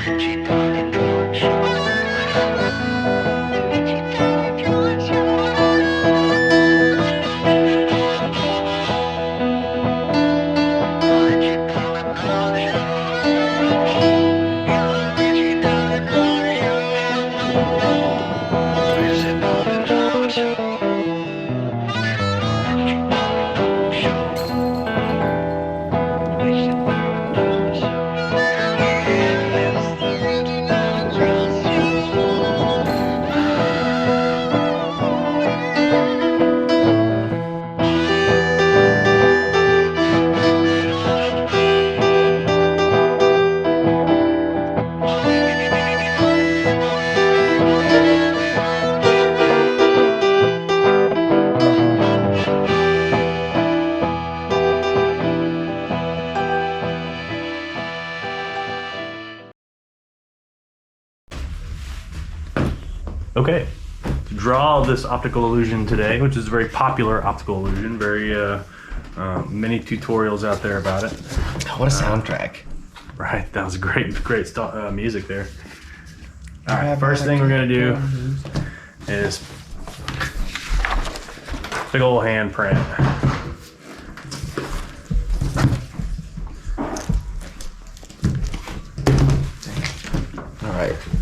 Richie Darling drawing show. Richie Darling drawing show. Richie Darling drawing show. Richie Darling drawing show. Richie Darling drawing show. Richie Darling drawing show. Richie Darling drawing show. Okay, to draw this optical illusion today, which is a very popular optical illusion, very many tutorials out there about it. What a soundtrack. Right, that was great music there. All right, first thing we're gonna do is big old handprint.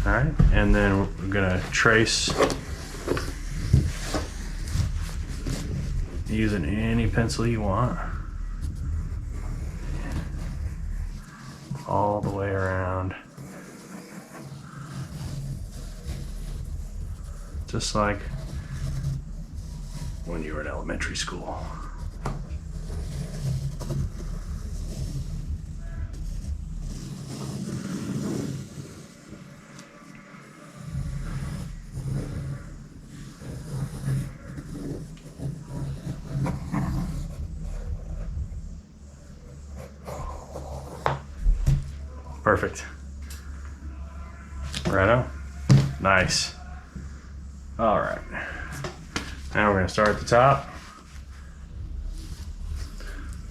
All right, and then we're gonna trace using any pencil you want all the way around, just like when you were in elementary school. Perfect. Righto. Nice. All right. Now we're going to start at the top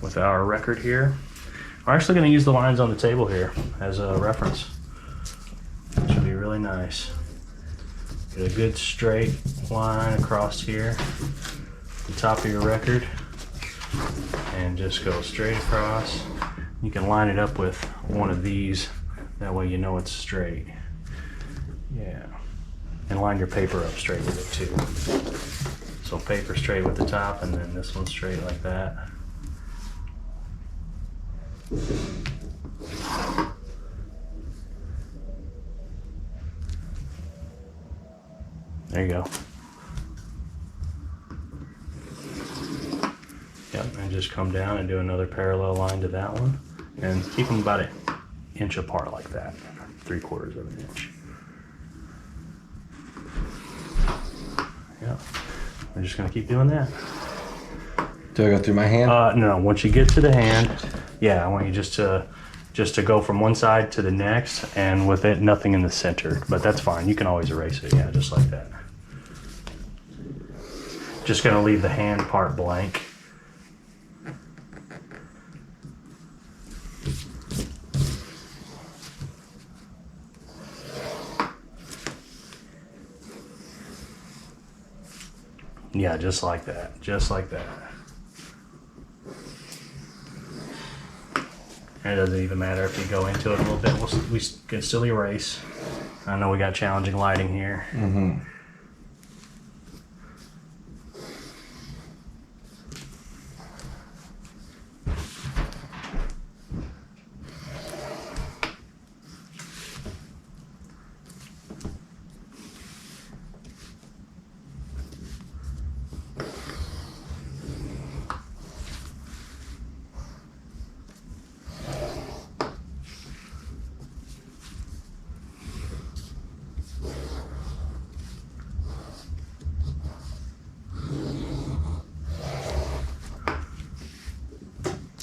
with our record here. We're actually going to use the lines on the table here as a reference. It should be really nice. Get a good straight line across here, the top of your record, and just go straight across. You can line it up with one of these, that way you know it's straight. Yeah. And line your paper up straight with it too. So paper straight with the top, and then this one straight like that. There you go. Yep, and just come down and do another parallel line to that one. And keep them about an inch apart like that, 3/4 of an inch. Yeah, we're just gonna keep doing that. Do I go through my hand? No, once you get to the hand, yeah, I want you just to go from one side to the next, and with it, nothing in the center, but that's fine. You can always erase it, yeah, just like that. Just gonna leave the hand part blank. Yeah, just like that, just like that. And it doesn't even matter if you go into it a little bit, we can still erase. I know we got challenging lighting here. Mm-hmm.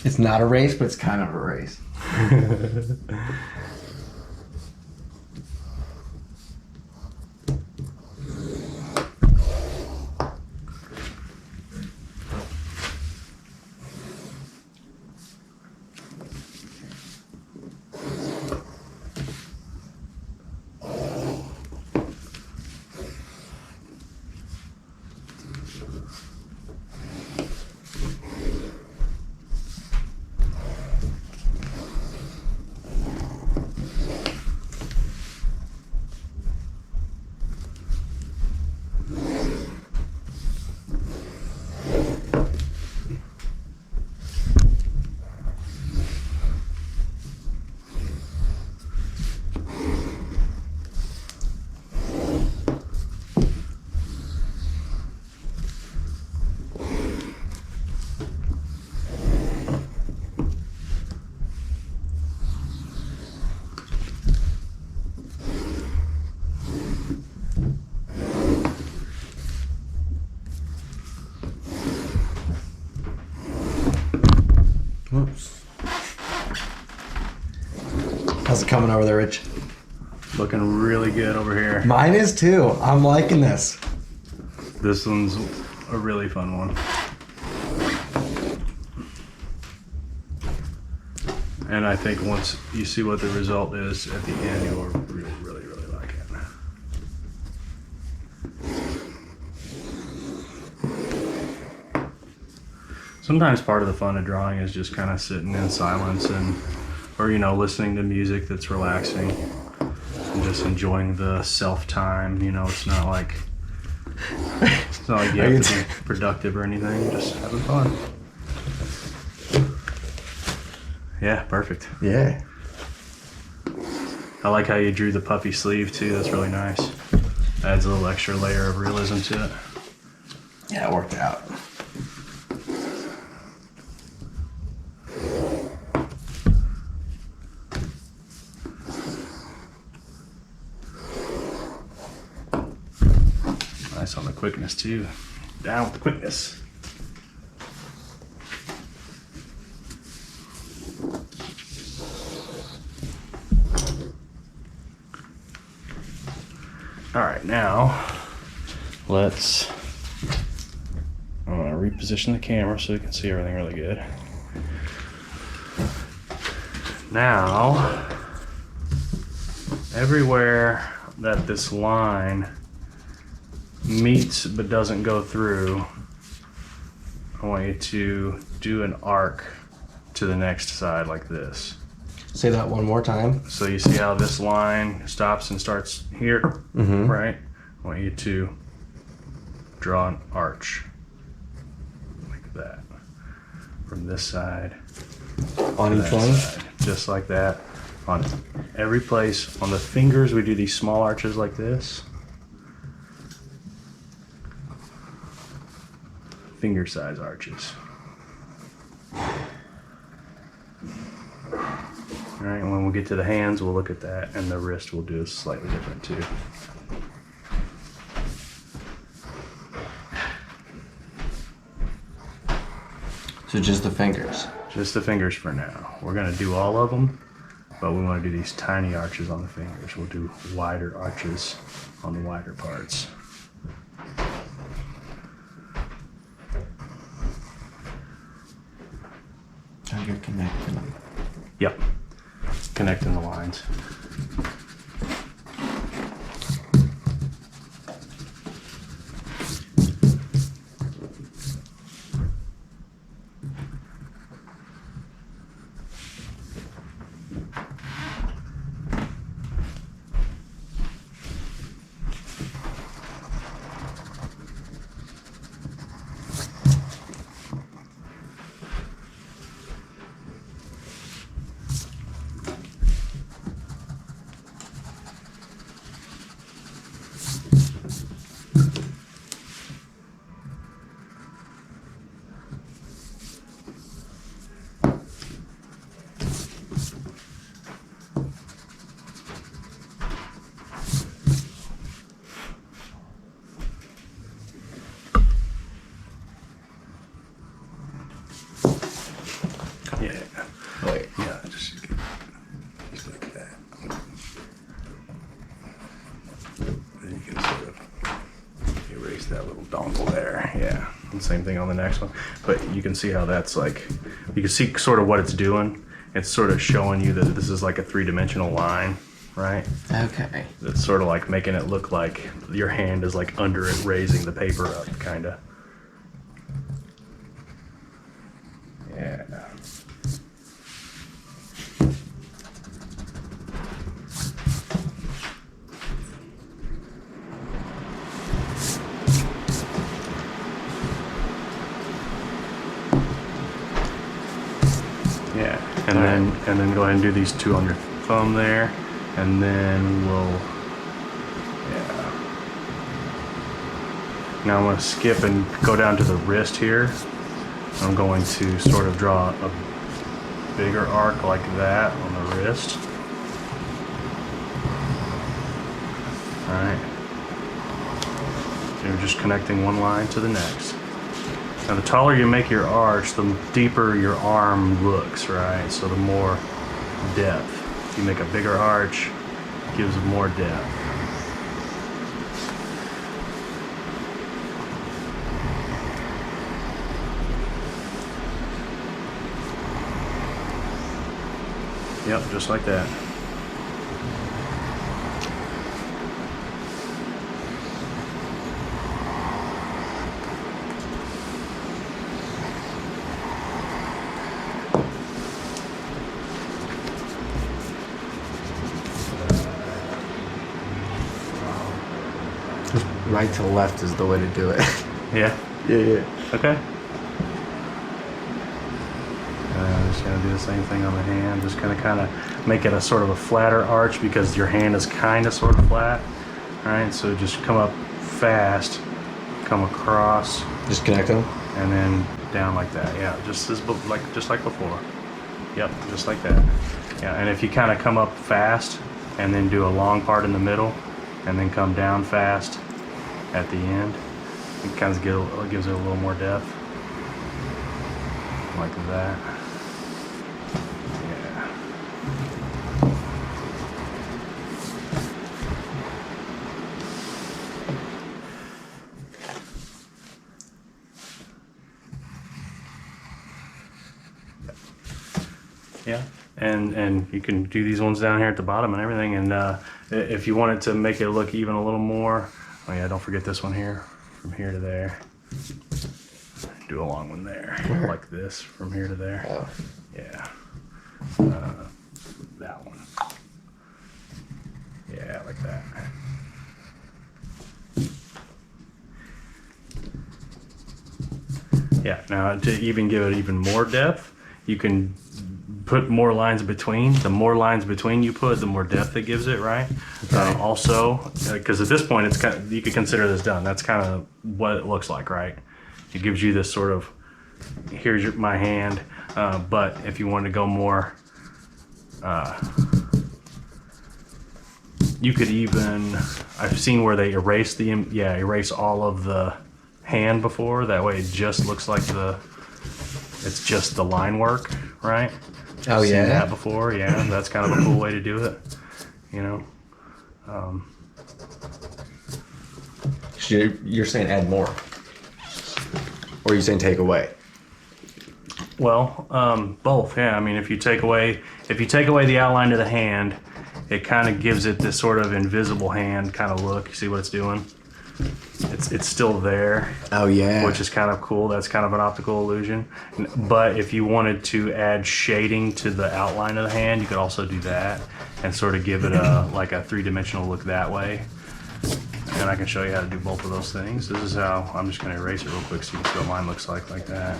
It's not a race, but it's kind of a race. How's it coming over there, Rich? Looking really good over here. Mine is too. I'm liking this. This one's a really fun one. And I think once you see what the result is at the end, you'll really like it. Sometimes part of the fun of drawing is just kind of sitting in silence or listening to music that's relaxing and just enjoying the self time. It's not like you have to be productive or anything. Just having fun. Yeah, perfect. Yeah. I like how you drew the puffy sleeve too. That's really nice. Adds a little extra layer of realism to it. Yeah, it worked out. Nice on the quickness too. Down with the quickness. All right, now I'm gonna reposition the camera so you can see everything really good. Now, everywhere that this line meets but doesn't go through, I want you to do an arc to the next side like this. Say that one more time. So you see how this line stops and starts here, right? I want you to draw an arch like that from this side On to each that one? side, just like that. On every place, on the fingers, we do these small arches like this. Finger size arches. All right, and when we get to the hands, we'll look at that, and the wrist we'll do slightly different too. So just the fingers. Just the fingers for now. We're gonna do all of them, but we want to do these tiny arches on the fingers. We'll do wider arches on the wider parts. Oh, you're connecting them. Yep, connecting the lines. Yeah. Wait. Yeah, just like that. Then you can sort of erase that little dongle there. Yeah. And same thing on the next one. But you can see how that's like, you can see sort of what it's doing. It's sort of showing you that this is like a three-dimensional line, right? Okay. It's sort of like making it look like your hand is like under it, raising the paper up, kind of. Yeah. Yeah, and then go ahead and do these two on your thumb there, and then we'll, yeah. Now I'm going to skip and go down to the wrist here. I'm going to sort of draw a bigger arc like that on the wrist. All right. So you're just connecting one line to the next. Now the taller you make your arch, the deeper your arm looks, right? So the more depth. You make a bigger arch, gives more depth. Yep, just like that. Right to left is the way to do it. Yeah. Yeah. Okay. Just gonna do the same thing on the hand. Just gonna make it a sort of a flatter arch because your hand is kind of sort of flat. All right. So just come up fast, come across, Just connect them. and then down like that. Yeah. Just like before. Yep. Just like that. Yeah. And if you kind of come up fast and then do a long part in the middle, and then come down fast at the end, it kind of gives it a little more depth, like that. Yeah. Yeah, and you can do these ones down here at the bottom and everything, and if you wanted to make it look even a little more, oh yeah, don't forget this one here, from here to there. Do a long one there, like this, from here to there. Oh. Yeah. That one. Yeah, like that. Yeah, now to even give it even more depth, you can put more lines between. The more lines between you put, the more depth it gives it, right? Okay. Also, because at this point, it's kind of, you could consider this done. That's kind of what it looks like, right? It gives you this sort of, here's my hand, but if you want to go more, you could even, I've seen where they erase erase all of the hand before. That way it just looks like it's just the line work, right? Oh, Seen yeah? that before, yeah. That's kind of a cool way to do it, you know. So you're saying add more, or are you saying take away? Well, both, yeah. I mean, if you take away the outline of the hand, it kind of gives it this sort of invisible hand kind of look. You see what it's doing? It's still there. Oh yeah. Which is kind of cool. That's kind of an optical illusion. But if you wanted to add shading to the outline of the hand, you could also do that and sort of give it like a three-dimensional look that way. And I can show you how to do both of those things. This is how, I'm just going to erase it real quick so you can see what mine looks like that.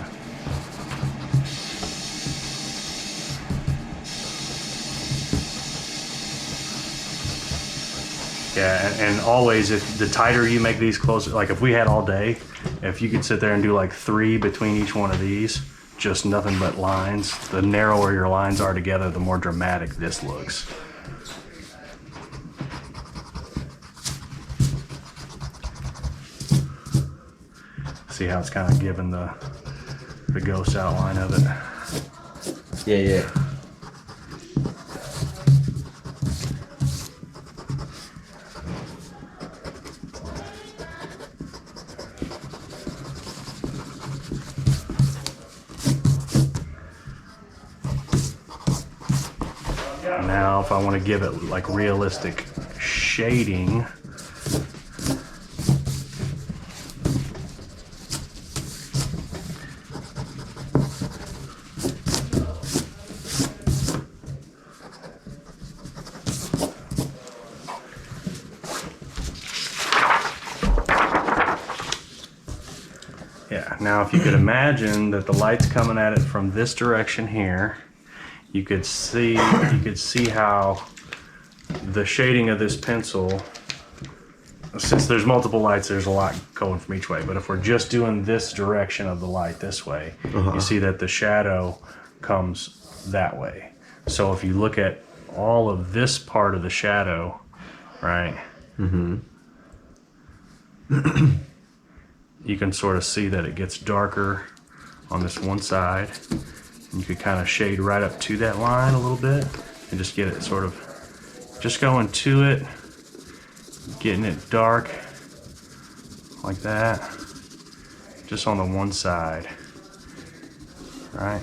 Yeah, and always, if the tighter you make these closer, like if we had all day, if you could sit there and do like 3 between each one of these, just nothing but lines, the narrower your lines are together, the more dramatic this looks. See how it's kind of giving the ghost outline of it. Yeah. Now, if I want to give it like realistic shading, yeah, now if you could imagine that the light's coming at it from this direction here, you could see how the shading of this pencil, since there's multiple lights, there's a lot going from each way, but if we're just doing this direction of the light this way, you see that the shadow comes that way. So if you look at all of this part of the shadow, right, you can sort of see that it gets darker on this one side. You could kind of shade right up to that line a little bit, and just get it sort of, just going to it, getting it dark like that, just on the one side, right?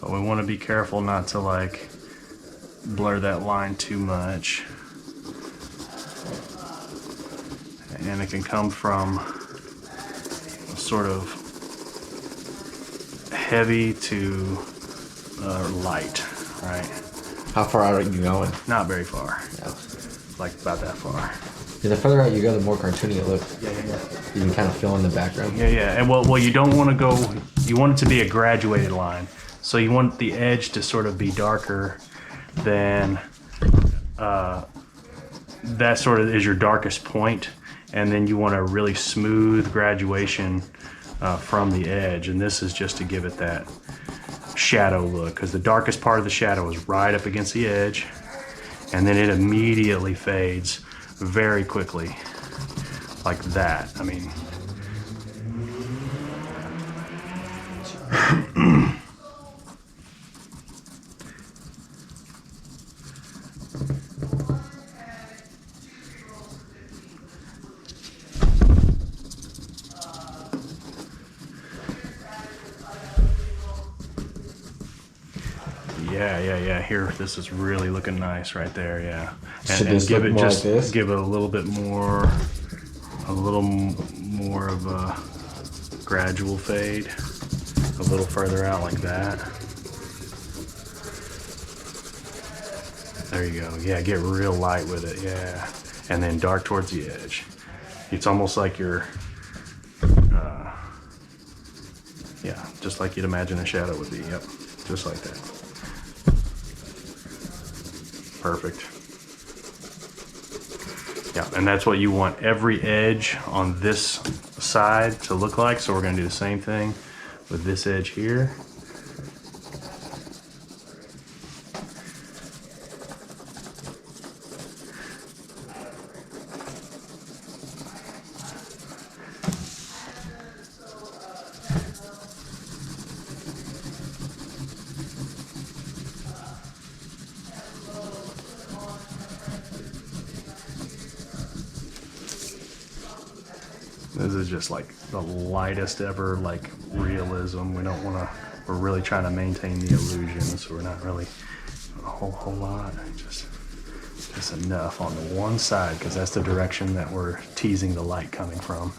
But we want to be careful not to like blur that line too much. And it can come from a sort of heavy to light, right? How far out are you going? Not very far, Yeah. like about that far. Yeah, the further out you go, the more cartoony it looks. Yeah. You can kind of fill in the background. Yeah. And well, you don't want to go. You want it to be a graduated line, so you want the edge to sort of be darker than that. Sort of is your darkest point, and then you want a really smooth graduation from the edge. And this is just to give it that shadow look, because the darkest part of the shadow is right up against the edge, and then it immediately fades very quickly, like that. I mean, yeah. Here, this is really looking nice right there. Yeah, Should this look more like this? Give it a little bit more, a little more of a gradual fade, a little further out like that. There you go. Yeah, get real light with it. Yeah, and then dark towards the edge. It's almost like you're, yeah, just like you'd imagine a shadow would be. Yep, just like that. Perfect. Yeah, and that's what you want every edge on this side to look like. So we're going to do the same thing with this edge here. This is just like the lightest ever, like, realism. We don't want to, we're really trying to maintain the illusion, so we're not really a whole lot. Just enough on the one side, because that's the direction that we're teasing the light coming from.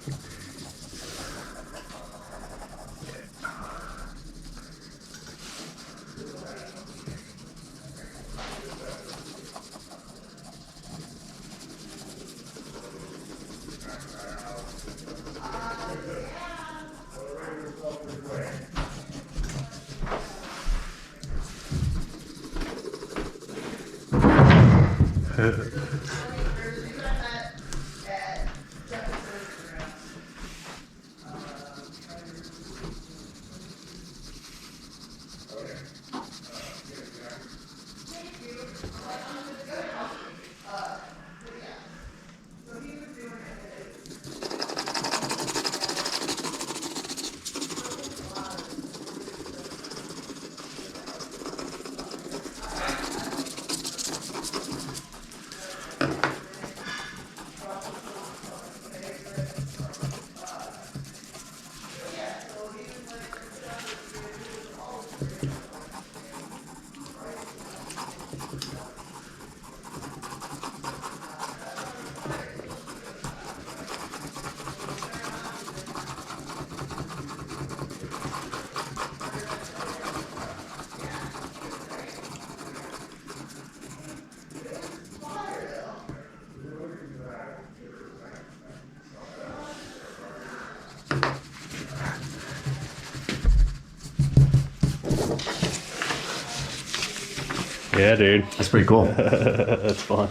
Yeah, dude. That's pretty cool. That's fun.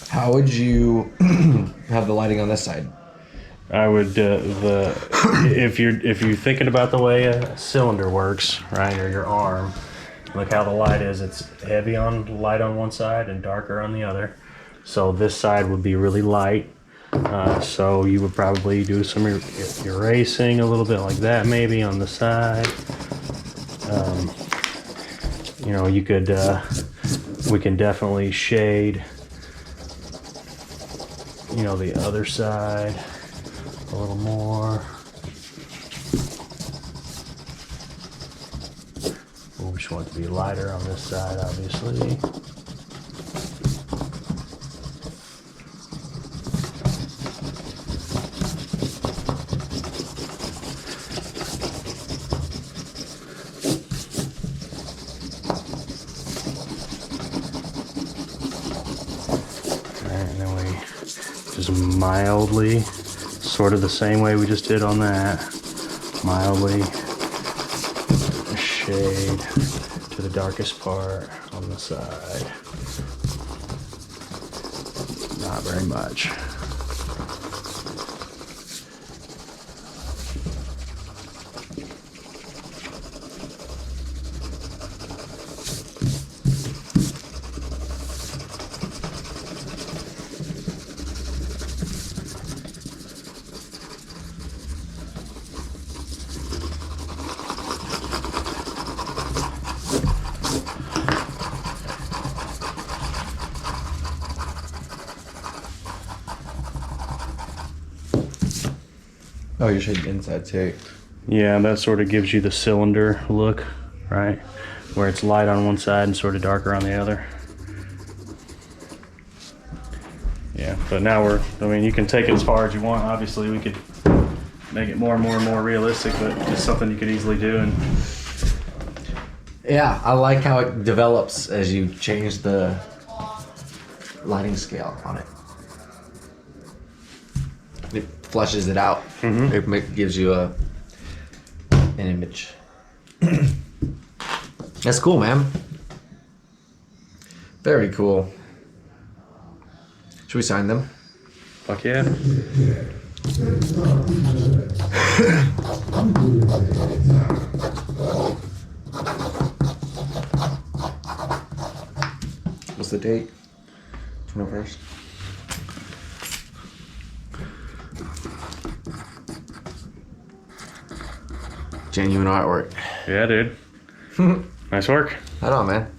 How would you have the lighting on this side? I would if you're thinking about the way a cylinder works, right, or your arm, look how the light is. It's heavy on light on one side and darker on the other. So this side would be really light. So you would probably do some erasing a little bit like that, maybe on the side. You know, you could, we can definitely shade, you know, the other side a little more. We just want it to be lighter on this side, obviously. And then we just mildly, sort of the same way we just did on that, mildly shade to the darkest part on the side. Not very much. Oh, you're shading inside too. Yeah, that sort of gives you the cylinder look, right? Where it's light on one side and sort of darker on the other. Yeah, but now I mean, you can take it as far as you want. Obviously, we could make it more and more and more realistic, but just something you could easily do. And Yeah, I like how it develops as you change the lighting scale on it. It flushes it out. It gives you an image. That's cool, man. Very cool. Should we sign them? fuck yeah. What's the date? 21st. Genuine artwork. Yeah, dude. Nice work. Right on, man.